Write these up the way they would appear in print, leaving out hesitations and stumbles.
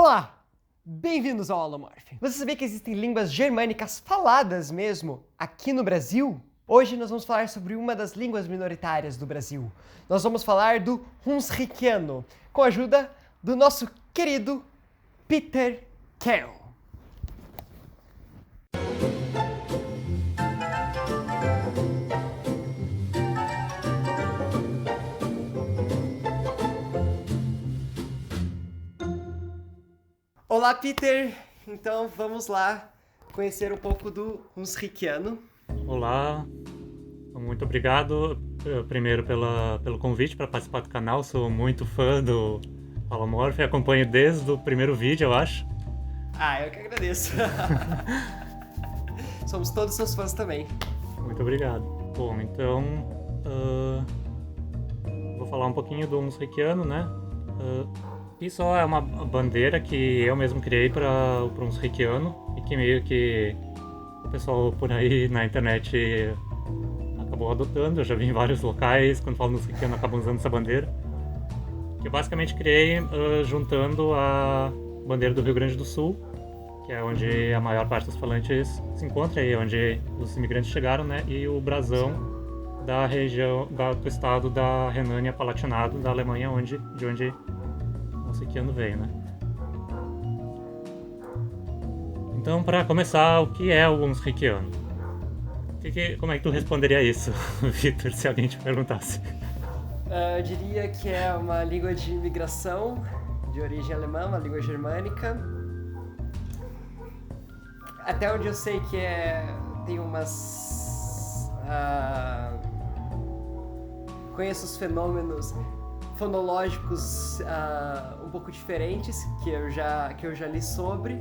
Olá! Bem-vindos ao Holomorph. Você sabia que existem línguas germânicas faladas mesmo aqui no Brasil? Hoje nós vamos falar sobre uma das línguas minoritárias do Brasil. Nós vamos falar do Hunsrückiano, com a ajuda do nosso querido Peter Kell. Olá, Peter! Então vamos lá conhecer um pouco do Hunsrückiano. Olá, muito obrigado primeiro pelo convite para participar do canal. Sou muito fã do Holomorph e acompanho desde o primeiro vídeo, eu acho. Eu que agradeço. Somos todos seus fãs também. Muito obrigado. Bom, então vou falar um pouquinho do Hunsrückiano, né? Isso é uma bandeira que eu mesmo criei para o Hunsrückiano e que meio que o pessoal por aí na internet acabou adotando. Eu já vi em vários locais, quando falam Hunsrückiano, acabam usando essa bandeira. Que eu basicamente criei juntando a bandeira do Rio Grande do Sul, que é onde a maior parte dos falantes se encontra, e onde os imigrantes chegaram, né? E o brasão da região, do estado da Renânia-Palatinado, da Alemanha, de onde o Hunsrückiano veio, né? Então, para começar, o que é o Hunsrückiano? Como é que tu responderia isso, Victor, se alguém te perguntasse? Eu diria que é uma língua de imigração de origem alemã, uma língua germânica. Até onde eu sei que tem umas... conheço os fenômenos fonológicos um pouco diferentes que eu já li sobre,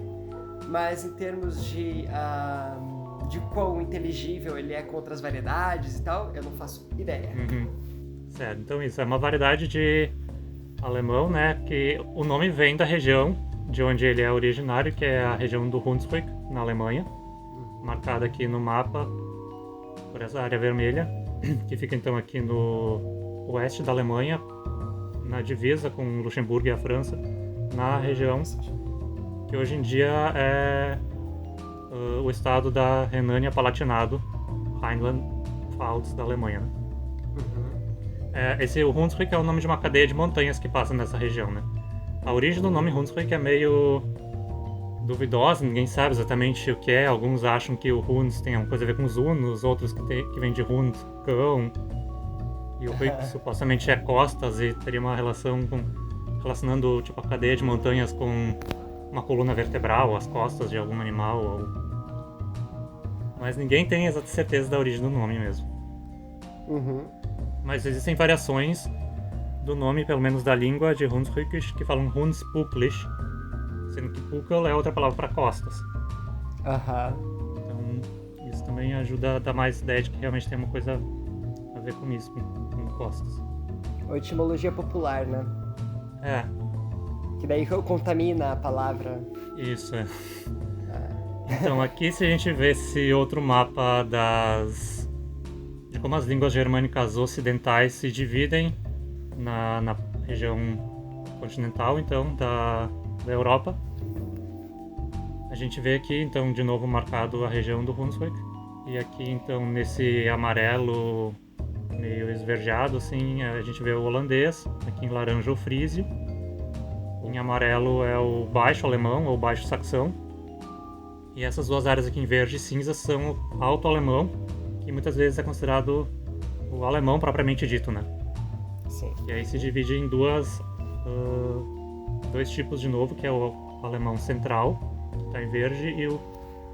mas em termos de quão inteligível ele é com outras variedades e tal, eu não faço ideia. Certo, então isso é uma variedade de alemão, né, que o nome vem da região de onde ele é originário, que é a região do Hunsrück, na Alemanha, marcada aqui no mapa por essa área vermelha, que fica então aqui no oeste da Alemanha, na divisa com Luxemburgo e a França, na região que hoje em dia é o estado da Renânia-Palatinado, Rhineland-Pfalz da Alemanha, né? O Hunsrück é o nome de uma cadeia de montanhas que passa nessa região, né? A origem do nome Hunsrück é meio duvidosa, ninguém sabe exatamente o que é. Alguns acham que o Huns tem alguma coisa a ver com os hunos, outros que vem de Hund, cão, e o Rück supostamente é costas e teria uma relação relacionando tipo, a cadeia de montanhas com uma coluna vertebral, as costas de algum animal. Mas ninguém tem exata certeza da origem do nome mesmo. Mas existem variações do nome, pelo menos da língua de Hunsrückisch, que falam Hunspucklich, sendo que Puckel é outra palavra para costas. Então isso também ajuda a dar mais ideia de que realmente tem uma coisa a ver com isso, com costas. Ou etimologia popular, né? Que daí contamina a palavra. Isso, é. Então, aqui se a gente vê esse outro mapa de como as línguas germânicas ocidentais se dividem na região continental, então, da Europa. A gente vê aqui, então, de novo marcado a região do Hunsrück. E aqui, então, nesse amarelo meio esverdeado, assim, a gente vê o holandês. Aqui em laranja o frísio. Em amarelo é o baixo alemão, ou baixo saxão. E essas duas áreas aqui em verde e cinza são o alto alemão, que muitas vezes é considerado o alemão propriamente dito, né? Sim. E aí se divide em dois tipos de novo, que é o alemão central, que está em verde, e o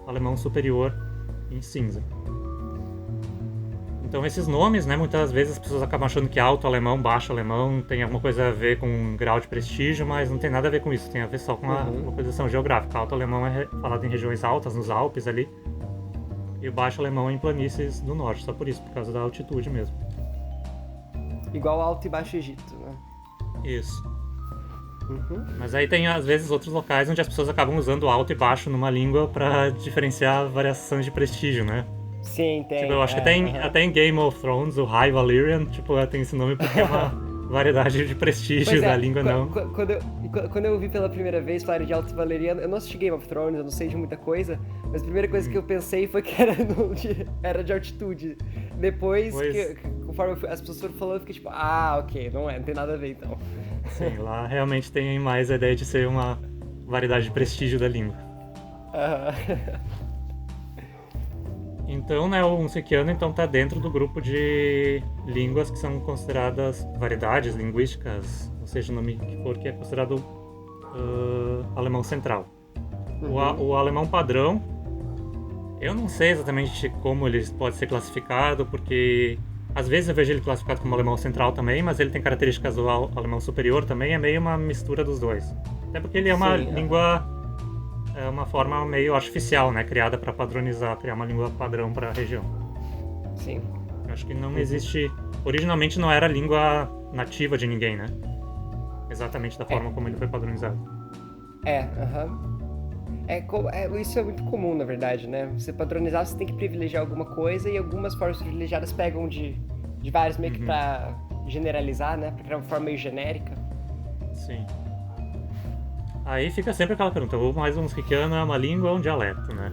alemão superior em cinza. Então esses nomes, né, muitas vezes as pessoas acabam achando que alto alemão, baixo alemão tem alguma coisa a ver com um grau de prestígio, mas não tem nada a ver com isso, tem a ver só com a localização geográfica. Alto alemão é falado em regiões altas, nos Alpes ali, e o baixo alemão em planícies do norte, só por isso, por causa da altitude mesmo. Igual Alto e Baixo Egito, né? Isso. Mas aí tem às vezes outros locais onde as pessoas acabam usando alto e baixo numa língua para diferenciar variações de prestígio, né? Sim, tem. Tipo, eu acho que até em Game of Thrones, o High Valyrian, tipo, tem esse nome porque é variedade de prestígio Pois da língua, não. Quando eu ouvi pela primeira vez falar de Alto Valeriano, eu não assisti Game of Thrones, eu não sei de muita coisa, mas a primeira coisa que eu pensei foi que era de altitude. Depois, conforme as pessoas foram falando, eu fiquei tipo, ok, não tem nada a ver então. Sim, lá realmente tem mais a ideia de ser uma variedade de prestígio da língua. Então, né, o Hunsikiano então tá dentro do grupo de línguas que são consideradas variedades linguísticas, ou seja, o nome que for, que é considerado alemão central. O alemão padrão, eu não sei exatamente como ele pode ser classificado, porque às vezes eu vejo ele classificado como alemão central também, mas ele tem características do alemão superior também, é meio uma mistura dos dois. Até porque ele é uma língua, é uma forma meio artificial, né, criada para padronizar, criar uma língua padrão para a região. Sim. Eu acho que não existe, originalmente não era a língua nativa de ninguém, né? Exatamente da forma como ele foi padronizado. Isso é muito comum, na verdade, né? Você padronizar, você tem que privilegiar alguma coisa e algumas formas privilegiadas pegam de vários meio que pra generalizar, né? Pra criar uma forma meio genérica. Sim. Aí fica sempre aquela pergunta, mais um Hunsikiano é uma língua ou um dialeto, né?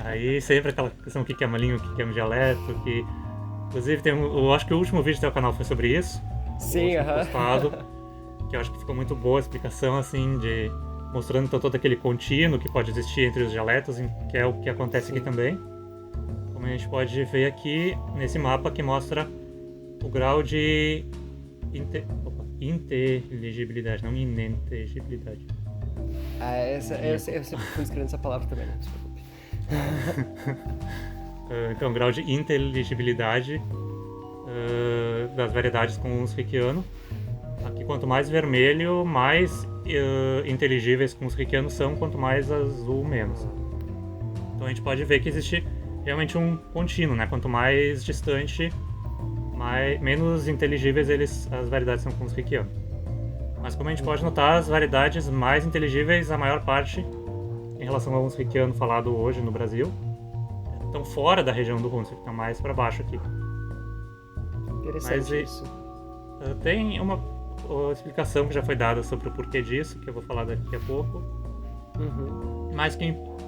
Aí sempre aquela questão, o que é uma língua, o que é um dialeto, que... Inclusive, eu acho que o último vídeo do teu canal foi sobre isso. Sim, postado, que eu acho que ficou muito boa a explicação, assim, mostrando então todo aquele contínuo que pode existir entre os dialetos, que é o que acontece aqui também. Como a gente pode ver aqui nesse mapa que mostra o grau de inteligibilidade, não ininteligibilidade. Eu sempre fui escrevendo essa palavra também, não se preocupe. Então, grau de inteligibilidade das variedades com o Hunsikiano. Aqui, quanto mais vermelho, mais inteligíveis com os Hunsikiano são, quanto mais azul, menos. Então a gente pode ver que existe realmente um contínuo, né? Quanto mais distante, menos inteligíveis as variedades são com os Hunsikiano. Mas como a gente pode notar, as variedades mais inteligíveis, a maior parte, em relação ao Hunsikiano falado hoje no Brasil, estão fora da região do Hunsrück, estão mais para baixo aqui. Interessante isso. Tem uma explicação que já foi dada sobre o porquê disso, que eu vou falar daqui a pouco. Mas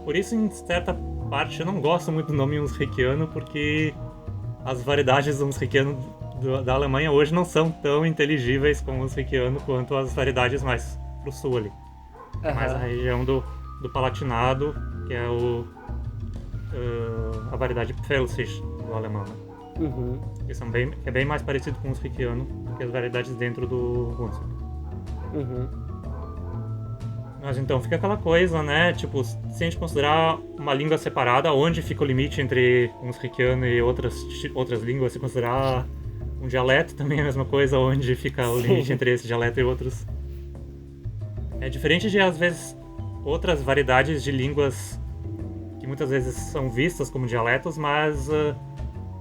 por isso, em certa parte, eu não gosto muito do nome Hunsikiano, porque as variedades Hunsikiano da Alemanha hoje não são tão inteligíveis com o Hunsikiano quanto as variedades mais pro sul ali. Mais a região do Palatinado, que é a variedade Pfälzisch do alemão, né? Que é bem mais parecido com o Hunsikiano do que as variedades dentro do Hunsrück. Mas então fica aquela coisa, né? Tipo, se a gente considerar uma língua separada, onde fica o limite entre o Hunsikiano e outras línguas? Se considerar um dialeto, também é a mesma coisa, onde fica o limite entre esse dialeto e outros? É diferente de, às vezes, outras variedades de línguas que muitas vezes são vistas como dialetos, mas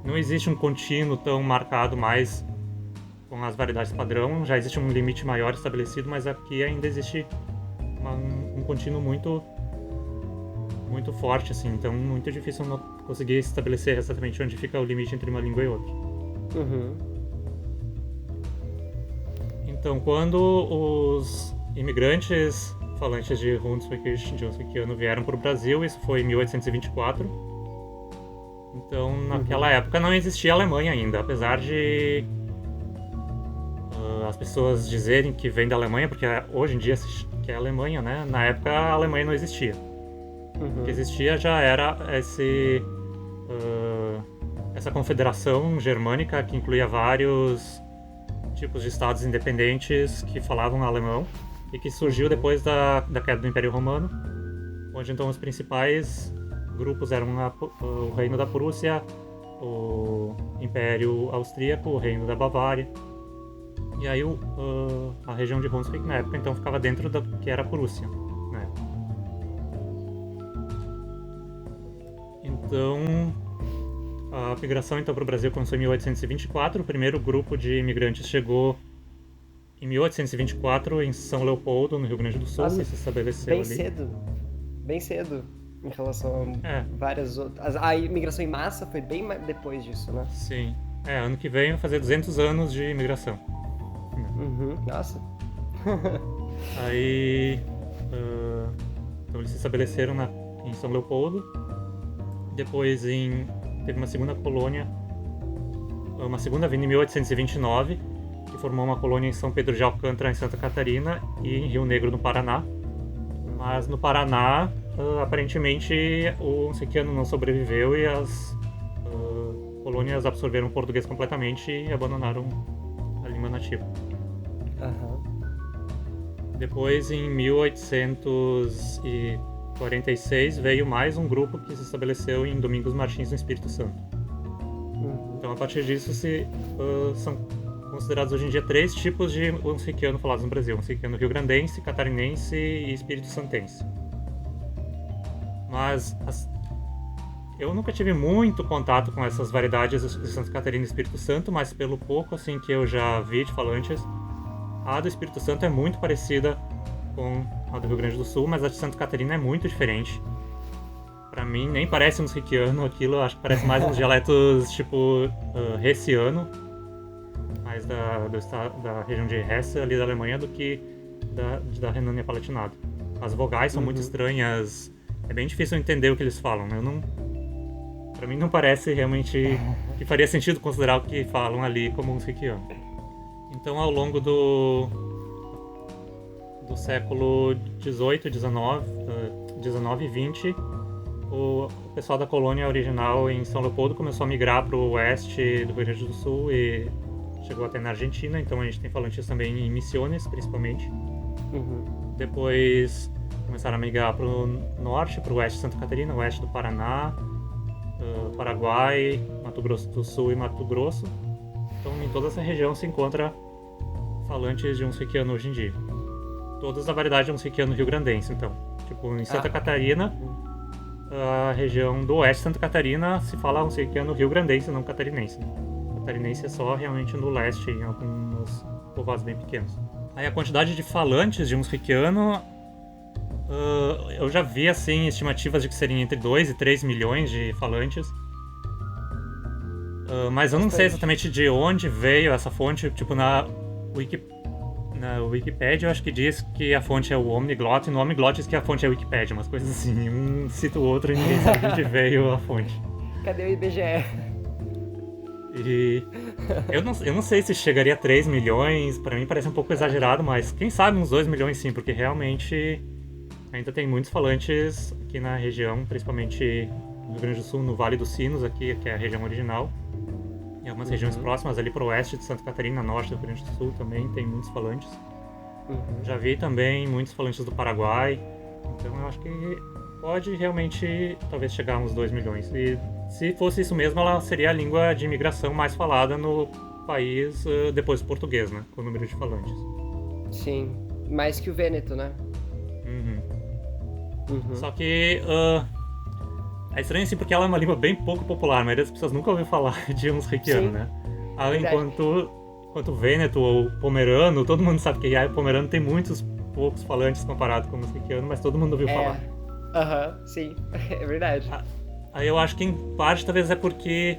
não existe um contínuo tão marcado mais com as variedades padrão. Já existe um limite maior estabelecido, mas aqui ainda existe um contínuo muito, muito forte, assim. Então, muito difícil conseguir estabelecer exatamente onde fica o limite entre uma língua e outra. Então, quando os imigrantes falantes de Hunsikiano vieram para o Brasil, isso foi em 1824. Então, naquela época não existia Alemanha ainda, apesar de as pessoas dizerem que vem da Alemanha, porque hoje em dia que é Alemanha, né? Na época a Alemanha não existia. O que existia já era essa confederação germânica que incluía vários tipos de estados independentes que falavam alemão e que surgiu depois da queda do Império Romano, onde então os principais grupos eram o Reino da Prússia, o Império Austríaco, o Reino da Bavária. E aí a região de Hunsrück na época então ficava dentro da que era a Prússia, né? Então a migração então para o Brasil começou em 1824. O primeiro grupo de imigrantes chegou em 1824 em São Leopoldo, no Rio Grande do Sul, e se estabeleceu ali. Bem cedo, em relação a várias outras. A imigração em massa foi bem depois disso, né? Sim. Ano que vem vai fazer 200 anos de imigração. Nossa. Aí, então eles se estabeleceram em São Leopoldo. Depois teve uma segunda colônia, uma segunda vinda em 1829, que formou uma colônia em São Pedro de Alcântara, em Santa Catarina, e em Rio Negro, no Paraná. Mas no Paraná, aparentemente, o Onsequiano não sobreviveu e as colônias absorveram o português completamente e abandonaram a língua nativa. Depois, em 1846, veio mais um grupo que se estabeleceu em Domingos Martins, no Espírito Santo. Então, a partir disso, são considerados hoje em dia 3 tipos de onsequiano falados no Brasil: onsequiano rio-grandense, catarinense e espírito-santense. Mas eu nunca tive muito contato com essas variedades de Santa Catarina e Espírito Santo, mas pelo pouco assim que eu já vi de falantes, a do Espírito Santo é muito parecida com a do Rio Grande do Sul, mas a de Santa Catarina é muito diferente. Pra mim, nem parece um onsequiano aquilo, eu acho que parece mais uns dialetos tipo hessiano, mais da região de Hesse, ali da Alemanha, do que da Renânia-Palatinado. As vogais são muito estranhas, é bem difícil entender o que eles falam. Pra mim não parece realmente que faria sentido considerar o que falam ali como onsequiano. Então, ao longo do século XVIII, XIX e XX, o pessoal da colônia original em São Leopoldo começou a migrar para o oeste do Rio Grande do Sul e chegou até na Argentina. Então a gente tem falantes também em Misiones, principalmente. Depois começaram a migrar para o norte, para o oeste de Santa Catarina, oeste do Paraná, Paraguai, Mato Grosso do Sul e Mato Grosso. Então, em toda essa região se encontra falantes de onsequiano hoje em dia. Todas da variedade de onsequiano rio-grandense, então. Tipo, em Santa Catarina, a região do oeste de Santa Catarina se fala onsequiano rio-grandense, não catarinense. Catarinense é só realmente no leste, em alguns povoados bem pequenos. Aí a quantidade de falantes de onsequiano, eu já vi, assim, estimativas de que seriam entre 2 e 3 milhões de falantes. Mas eu não sei exatamente de onde veio essa fonte. Tipo, na Wikipédia eu acho que diz que a fonte é o Omniglot, e no Omniglot diz que a fonte é a Wikipédia, umas coisas assim. Um cita o outro e ninguém sabe de onde veio a fonte. Cadê o IBGE? E eu não sei se chegaria a 3 milhões, pra mim parece um pouco exagerado, mas quem sabe uns 2 milhões sim, porque realmente ainda tem muitos falantes aqui na região, principalmente no Rio Grande do Sul, no Vale dos Sinos, aqui, que é a região original. Em algumas regiões próximas, ali para o oeste de Santa Catarina, norte do Rio Grande do Sul, também tem muitos falantes. Já vi também muitos falantes do Paraguai, então eu acho que pode realmente talvez chegar a uns 2 milhões. E se fosse isso mesmo, ela seria a língua de imigração mais falada no país depois do português, né? Com o número de falantes. Sim, mais que o Vêneto, né? Só que é estranho assim porque ela é uma língua bem pouco popular, a maioria das pessoas nunca ouviu falar de onsequiano, né? Enquanto o Vêneto ou o Pomerano, todo mundo sabe que o Pomerano tem muitos poucos falantes comparado com o onsequiano, mas todo mundo ouviu falar. Sim, é verdade. Aí eu acho que em parte talvez é porque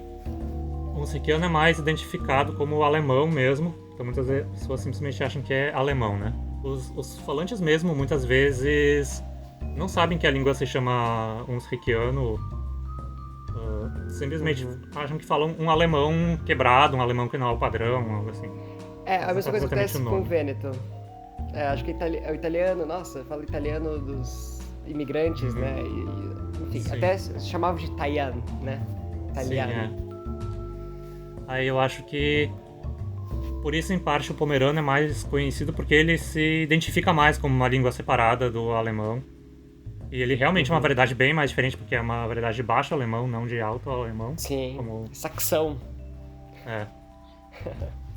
o onsequiano é mais identificado como alemão mesmo, então muitas vezes as pessoas simplesmente acham que é alemão, né? Os falantes mesmo, muitas vezes, não sabem que a língua se chama onsequiano, simplesmente acham que falam um alemão quebrado, um alemão que não é o padrão, algo assim. A mesma coisa acontece com o Vêneto. Acho que o italiano, nossa, fala italiano dos imigrantes, né? Enfim, sim. Até se chamava de Taian, né? Italiano. Sim, Aí eu acho que por isso, em parte, o pomerano é mais conhecido porque ele se identifica mais como uma língua separada do alemão. E ele realmente é uma variedade bem mais diferente, porque é uma variedade de baixo alemão, não de alto alemão. Sim, saxão.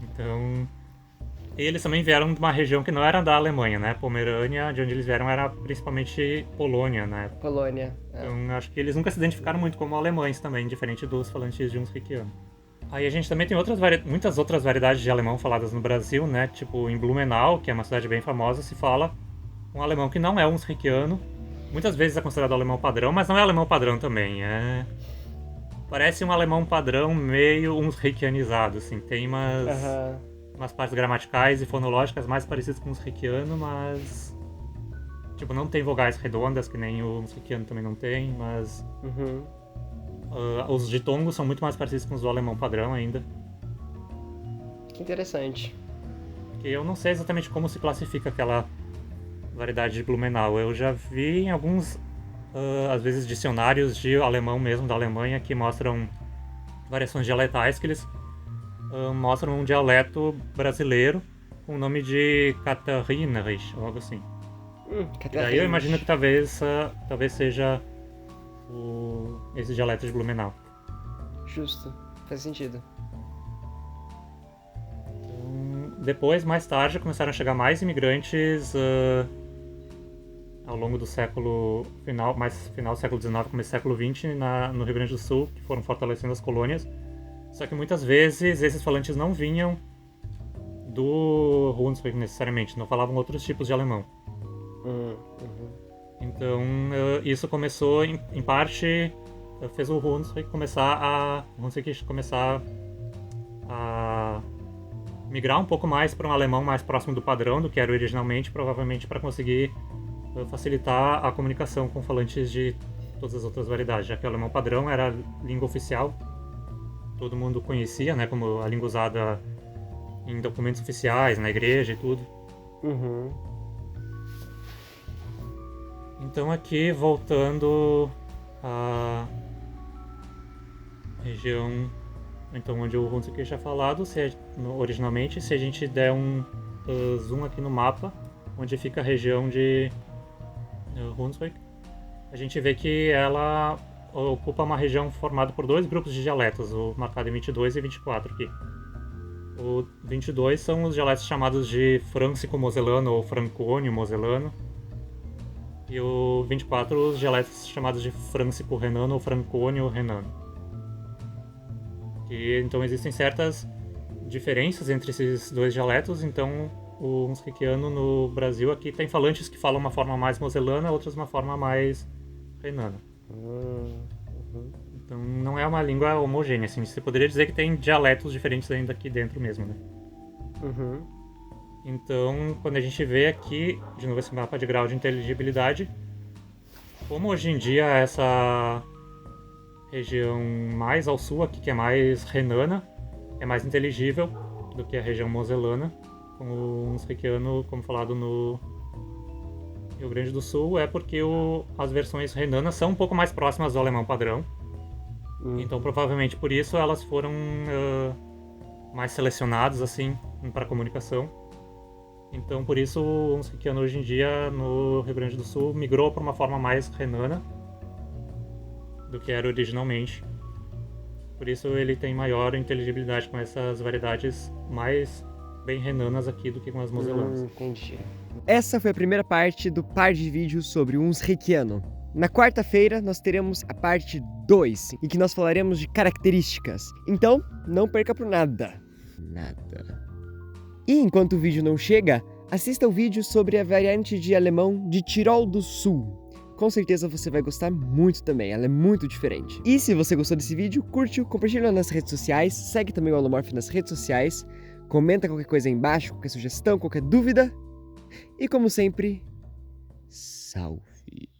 Então, eles também vieram de uma região que não era da Alemanha, né? Pomerânia, de onde eles vieram, era principalmente Polônia, né? Polônia. Então, acho que eles nunca se identificaram muito como alemães também, diferente dos falantes de onsequiano. Aí a gente também tem muitas outras variedades de alemão faladas no Brasil, né? Tipo, em Blumenau, que é uma cidade bem famosa, se fala um alemão que não é onsequiano. Muitas vezes é considerado alemão padrão, mas não é alemão padrão também. Parece um alemão padrão meio onsequianizado, assim. Tem umas umas partes gramaticais e fonológicas mais parecidas com o musriquiano, mas tipo, não tem vogais redondas, que nem o musriquiano também não tem, mas os ditongos são muito mais parecidos com os do alemão padrão ainda. Que interessante. Que eu não sei exatamente como se classifica aquela variedade de Blumenau. Eu já vi em alguns, às vezes, dicionários de alemão mesmo, da Alemanha, que mostram variações dialetais, que eles mostram um dialeto brasileiro com o nome de Catarinerisch, ou algo assim. E daí eu imagino que talvez seja esse dialeto de Blumenau. Justo, faz sentido. Depois, mais tarde, começaram a chegar mais imigrantes ao longo do século final do século XIX, começo do século XX, no Rio Grande do Sul, que foram fortalecendo as colônias. Só que muitas vezes esses falantes não vinham do Hunsrück necessariamente, não falavam outros tipos de alemão. Então, isso começou, em parte, fez o Hunsrück começar a migrar um pouco mais para um alemão mais próximo do padrão do que era originalmente, provavelmente para conseguir facilitar a comunicação com falantes de todas as outras variedades, já que o alemão padrão era a língua oficial, todo mundo conhecia, né, como a língua usada em documentos oficiais, na igreja e tudo. Então aqui, voltando à região onde o Hunsrück tinha falado, originalmente, se a gente der um zoom aqui no mapa, onde fica a região de Hunsrück, a gente vê que ela ocupa uma região formada por dois grupos de dialetos, o marcado em 22 e 24 aqui. O 22 são os dialetos chamados de frâncico-moselano ou francônio-moselano, e o 24 os dialetos chamados de frâncico-renano ou francônio-renano. Então existem certas diferenças entre esses dois dialetos, então o hunsrückiano no Brasil aqui tem falantes que falam uma forma mais moselana, outras uma forma mais renana. Então não é uma língua homogênea, assim, você poderia dizer que tem dialetos diferentes ainda aqui dentro mesmo, né? Então, quando a gente vê aqui, de novo esse mapa de grau de inteligibilidade, como hoje em dia essa região mais ao sul aqui, que é mais renana, é mais inteligível do que a região moselana, com o hunsrückiano, como falado no Rio Grande do Sul, é porque as versões renanas são um pouco mais próximas do alemão padrão. Então, provavelmente por isso elas foram mais selecionadas assim para comunicação. Então, por isso o hunsrückiano hoje em dia no Rio Grande do Sul migrou para uma forma mais renana do que era originalmente. Por isso ele tem maior inteligibilidade com essas variedades mais bem renanas aqui do que com as moselanas. Entendi. Essa foi a primeira parte do par de vídeos sobre o hunsrückiano. Na quarta-feira nós teremos a parte 2, em que nós falaremos de características. Então, não perca por nada. E enquanto o vídeo não chega, assista o vídeo sobre a variante de alemão de Tirol do Sul. Com certeza você vai gostar muito também, ela é muito diferente. E se você gostou desse vídeo, curte-o, compartilha nas redes sociais, segue também o Alomorph nas redes sociais, comenta qualquer coisa aí embaixo, qualquer sugestão, qualquer dúvida. E como sempre, salve!